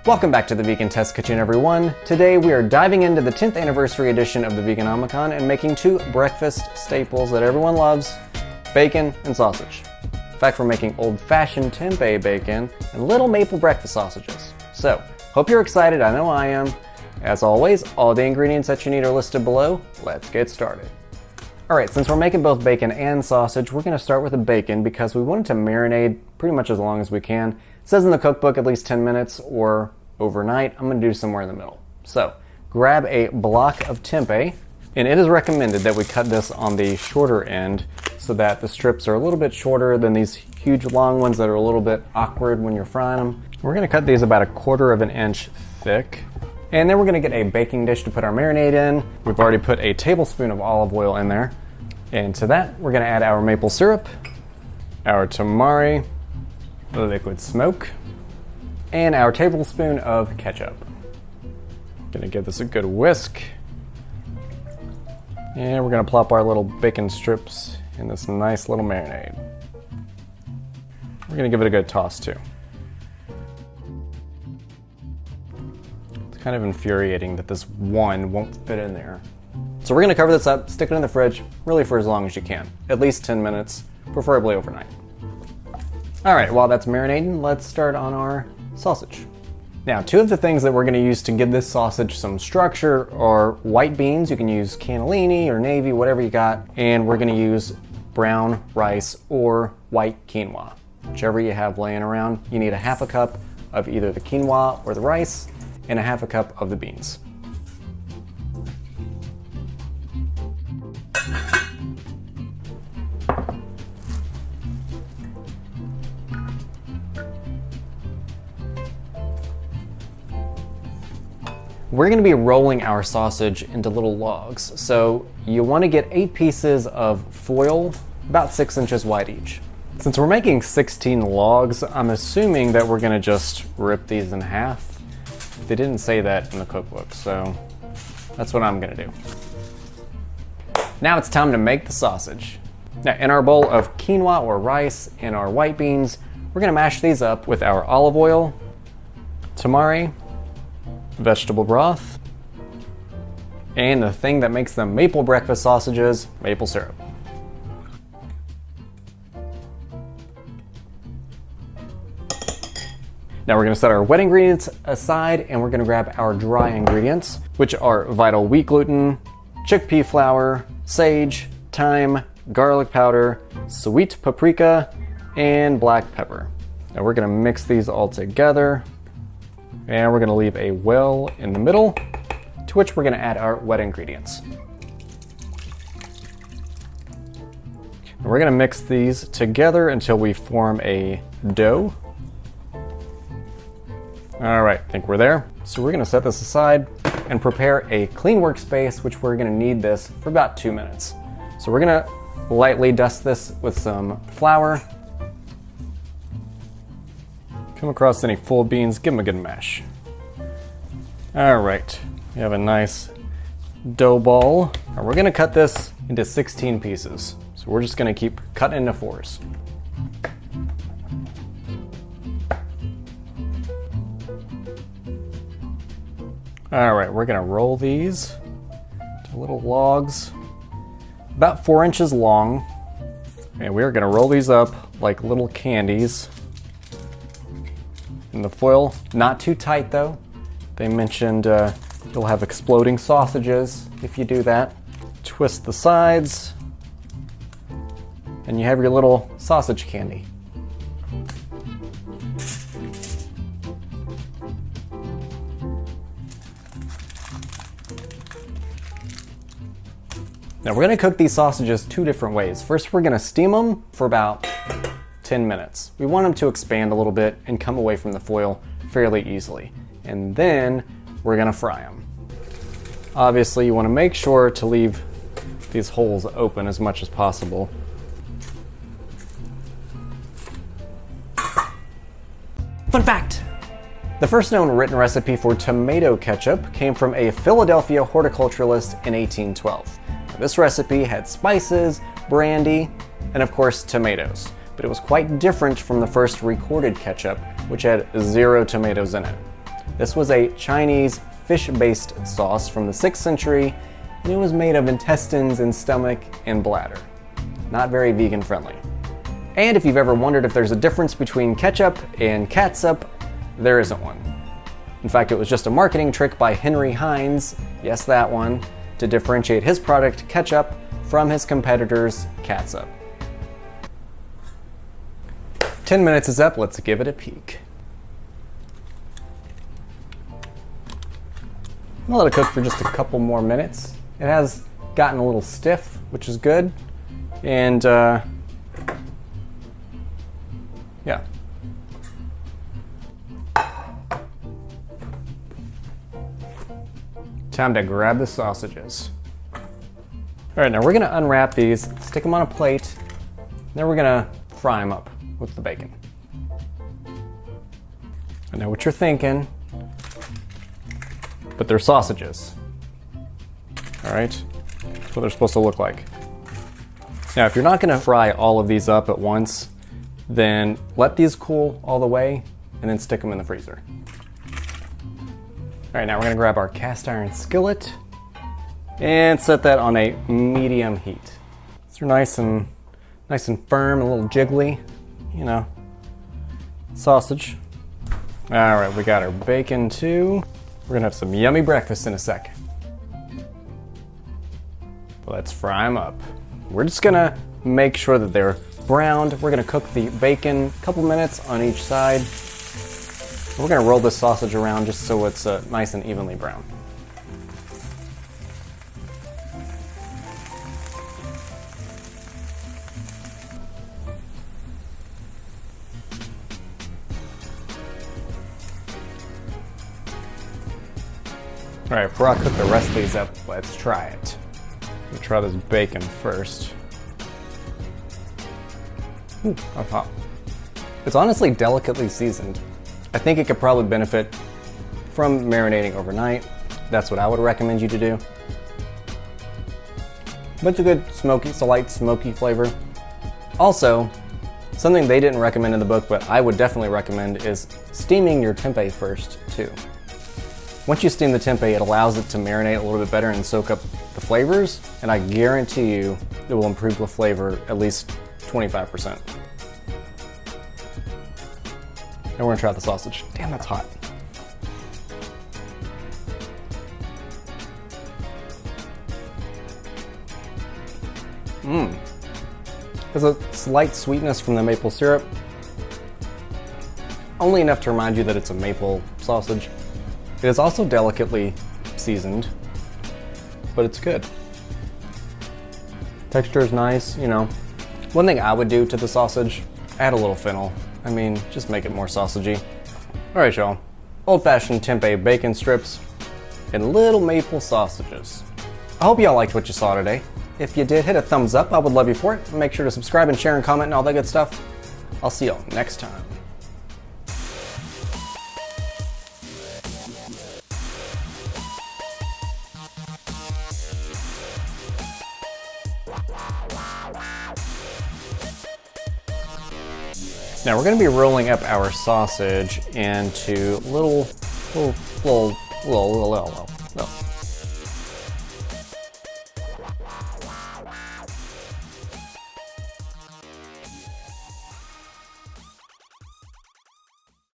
Welcome back to the Vegan Test Kitchen, everyone. Today we are diving into the 10th anniversary edition of the Veganomicon and making two breakfast staples that everyone loves, bacon and sausage. In fact, we're making old-fashioned tempeh bacon and little maple breakfast sausages. So, hope you're excited, I know I am. As always, all the ingredients that you need are listed below. Let's get started. Alright, since we're making both bacon and sausage, we're going to start with the bacon because we want it to marinate pretty much as long as we can. It says in the cookbook at least 10 minutes or overnight. I'm going to do somewhere in the middle. So, grab a block of tempeh, and it is recommended that we cut this on the shorter end so that the strips are a little bit shorter than these huge long ones that are a little bit awkward when you're frying them. We're going to cut these about 1/4 of an inch thick. And then we're going to get a baking dish to put our marinade in. We've already put a tablespoon of olive oil in there. And to that, we're going to add our maple syrup, our tamari, liquid smoke, and our tablespoon of ketchup. Gonna give this a good whisk. And we're gonna plop our little bacon strips in this nice little marinade. We're gonna give it a good toss too. It's kind of infuriating that this one won't fit in there. So we're gonna cover this up, stick it in the fridge, really for as long as you can. At least 10 minutes, preferably overnight. All right, while that's marinating, let's start on our sausage. Now, two of the things that we're going to use to give this sausage some structure are white beans. You can use cannellini or navy, whatever you got. And we're going to use brown rice or white quinoa. Whichever you have laying around. You need 1/2 cup of either the quinoa or the rice and 1/2 cup of the beans. We're going to be rolling our sausage into little logs, so you want to get 8 pieces of foil, about 6 inches wide each. Since we're making 16 logs, I'm assuming that we're going to just rip these in half. They didn't say that in the cookbook, so that's what I'm going to do. Now it's time to make the sausage. Now, in our bowl of quinoa or rice and our white beans, we're going to mash these up with our olive oil, tamari, vegetable broth, and the thing that makes them maple breakfast sausages, maple syrup. Now we're going to set our wet ingredients aside and we're going to grab our dry ingredients, which are vital wheat gluten, chickpea flour, sage, thyme, garlic powder, sweet paprika, and black pepper. Now we're going to mix these all together. And we're going to leave a well in the middle, to which we're going to add our wet ingredients. And we're going to mix these together until we form a dough. All right, I think we're there. So we're going to set this aside and prepare a clean workspace, which we're going to need this for about 2 minutes. So we're going to lightly dust this with some flour. Come across any full beans, give them a good mash. All right, we have a nice dough ball. And we're gonna cut this into 16 pieces. So we're just gonna keep cutting into 4s. All right, we're gonna roll these to little logs, about 4 inches long. And we're gonna roll these up like little candies. And the foil, not too tight though. They mentioned you'll have exploding sausages if you do that. Twist the sides, and you have your little sausage candy. Now we're gonna cook these sausages 2 different ways. First, we're gonna steam them for about 10 minutes. We want them to expand a little bit and come away from the foil fairly easily. And then we're gonna fry them. Obviously, you wanna make sure to leave these holes open as much as possible. Fun fact! The first known written recipe for tomato ketchup came from a Philadelphia horticulturalist in 1812. Now, this recipe had spices, brandy, and of course tomatoes. But it was quite different from the first recorded ketchup, which had 0 tomatoes in it. This was a Chinese fish-based sauce from the 6th century, and it was made of intestines and stomach and bladder. Not very vegan friendly. And if you've ever wondered if there's a difference between ketchup and catsup, there isn't one. In fact, it was just a marketing trick by Eli Haynes, yes that one, to differentiate his product, ketchup, from his competitor's catsup. 10 minutes is up, let's give it a peek. I'll let it cook for just a couple more minutes. It has gotten a little stiff, which is good. And yeah. Time to grab the sausages. All right, now we're gonna unwrap these, stick them on a plate, then we're gonna fry them up with the bacon. I know what you're thinking, but they're sausages. All right, that's what they're supposed to look like. Now, if you're not gonna fry all of these up at once, then let these cool all the way and then stick them in the freezer. All right, now we're gonna grab our cast iron skillet and set that on a medium heat. So nice and firm, a little jiggly, you know, sausage. All right, we got our bacon too. We're gonna have some yummy breakfast in a sec. Let's fry them up. We're just gonna make sure that they're browned. We're gonna cook the bacon a couple minutes on each side. We're gonna roll this sausage around just so it's nice and evenly brown. All right, before I cook the rest of these up, let's try it. We'll try this bacon first. Ooh, that's hot. It's honestly delicately seasoned. I think it could probably benefit from marinating overnight. That's what I would recommend you to do. But it's a good smoky, it's a light smoky flavor. Also, something they didn't recommend in the book, but I would definitely recommend is steaming your tempeh first too. Once you steam the tempeh, it allows it to marinate a little bit better and soak up the flavors, and I guarantee you it will improve the flavor at least 25%. And we're gonna try the sausage. Damn, that's hot. There's a slight sweetness from the maple syrup. Only enough to remind you that it's a maple sausage. It is also delicately seasoned, but it's good. Texture is nice, you know. One thing I would do to the sausage, add a little fennel. I mean, just make it more sausagey. All right, y'all. Old-fashioned tempeh bacon strips and little maple sausages. I hope y'all liked what you saw today. If you did, hit a thumbs up. I would love you for it. Make sure to subscribe and share and comment and all that good stuff. I'll see y'all next time. Now we're going to be rolling up our sausage into little